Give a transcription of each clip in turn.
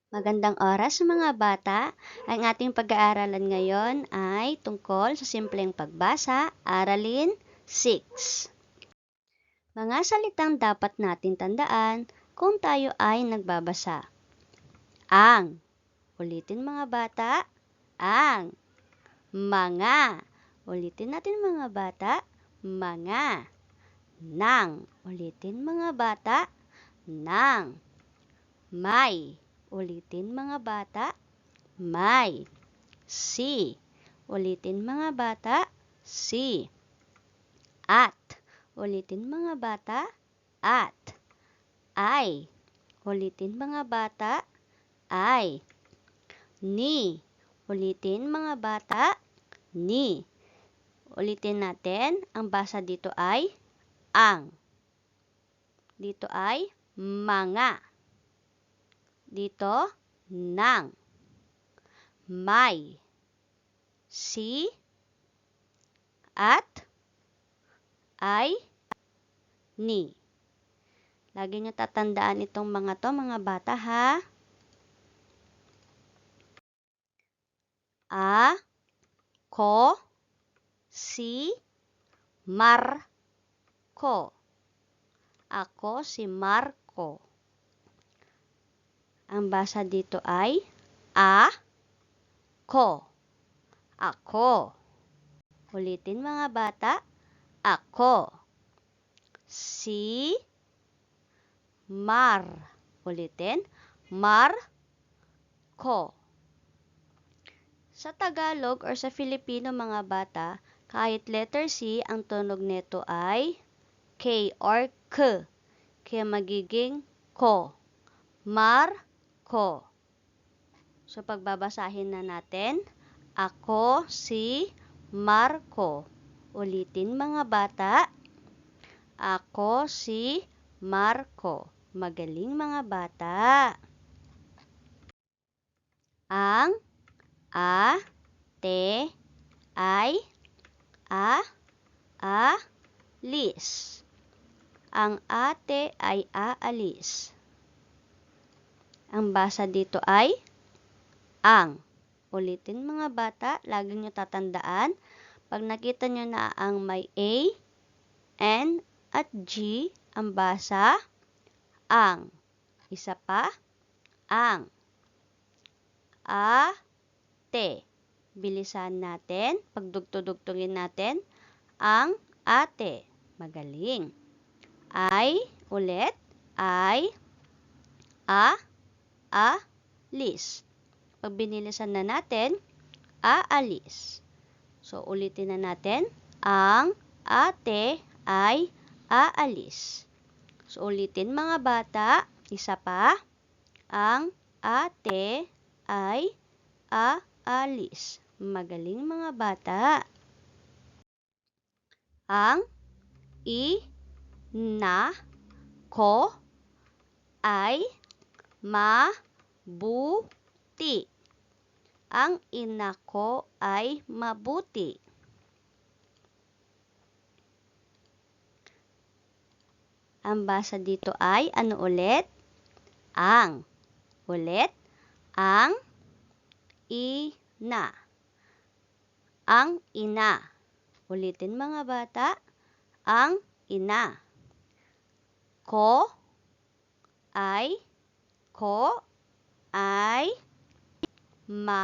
Magandang oras sa mga bata. Ang ating pag-aaralan ngayon ay tungkol sa simpleng pagbasa, Aralin 6. Mga salitang dapat natin tandaan kung tayo ay nagbabasa. Ang. Ulitin mga bata. Ang. Mga. Ulitin natin mga bata. Mga. Nang. Ulitin mga bata. Nang. May. Ulitin mga bata. May. Si. Ulitin mga bata. Si. At. Ulitin mga bata. At. Ay. Ulitin mga bata. Ay. Ni. Ulitin mga bata. Ni. Ulitin natin. Ang basa dito ay ang. Dito ay mga. Dito, nang. May. Si. At. Ay. Ni. Lagi nyo tatandaan itong mga to, mga bata, ha? A. Ko. Si. Marco. Ako si Marco. Ang basa dito ay ko. Ako. Ulitin mga bata. Ako. Si. Ulitin. Ko. Sa Tagalog or sa Filipino mga bata, kahit letter C, ang tunog nito ay K or K. Kaya magiging ko. Ko. So, pagbabasahin na natin, ako si Marco. Ulitin mga bata, ako si Marco. Magaling mga bata. Ang, te, ay, lis. Ang ate ay aalis. Ang basa dito ay ang. Ulitin mga bata, lagi nyo tatandaan. Pag nakita nyo na ang may A, N, at G, ang basa, ang. Isa pa, ang. Te. Bilisan natin, pagdugtong-dugtungin natin, ang ate. Magaling. Ay, ulit, ay, lis. Pag binilisan na natin, aalis. So, ulitin na natin. Ang ate ay aalis. So, ulitin mga bata. Isa pa. Ang ate ay aalis. Magaling mga bata. Ang ko ay mabuti. Ang ina ko ay mabuti. Ang basa dito ay, ano ulit? Ang. Ulit. Ang ina. Ang ina. Ulitin mga bata. Ang ina. Ko ay mabuti.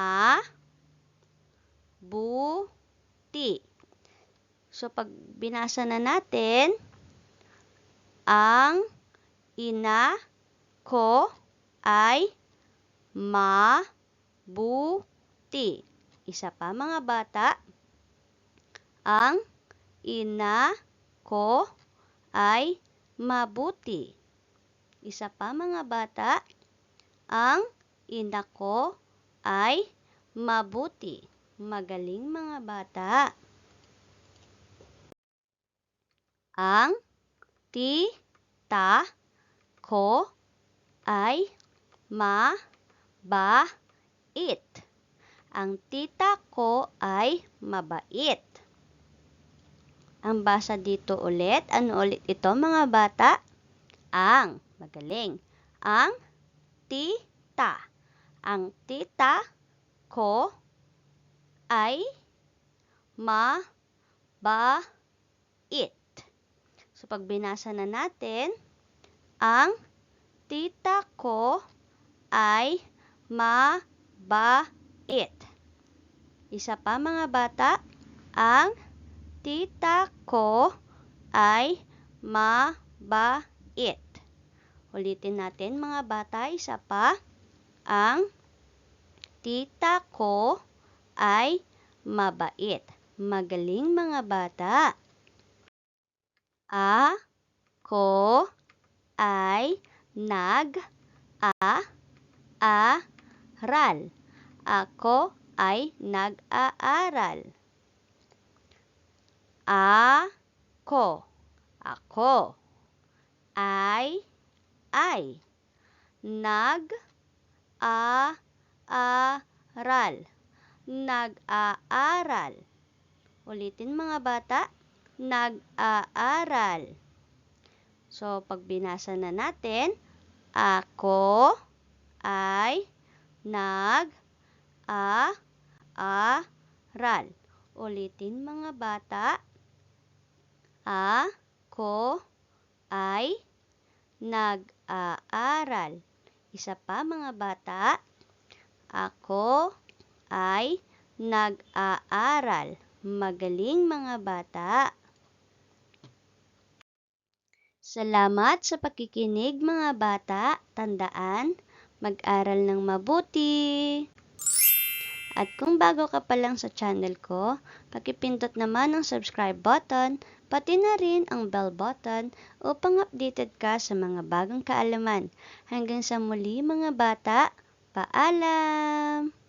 So, pag binasa na natin, ang ina ko ay mabuti. Isa pa mga bata. Ang ina ko ay mabuti. Isa pa mga bata. Ang ina ko ay mabuti. Magaling mga bata. Ang tita ko ay mabait. Ang tita ko ay mabait. Ang basa dito ulit. Ano ulit ito mga bata? Ang. Magaling. Ang tita. Ang tita ko ay mabait. So, pag binasa na natin, ang tita ko ay mabait. Isa pa mga bata, ang tita ko ay mabait. Ulitin natin mga bata, isa pa. Ang tita ko ay mabait. Magaling mga bata. Ako ay nag-aaral. Ako ay nag-aaral. Ako ay nag-aaral. Nag-aaral. Ulitin mga bata, nag-aaral. So, pag binasa na natin, ako ay nag-aaral. Ulitin mga bata, ako ay nag-aaral. Isa pa mga bata, ako ay nag-aaral. Magaling mga bata. Salamat sa pakikinig mga bata. Tandaan, mag-aral ng mabuti. At kung bago ka pa lang sa channel ko, pakipindot naman ang subscribe button, pati na rin ang bell button upang updated ka sa mga bagong kaalaman. Hanggang sa muli mga bata, paalam!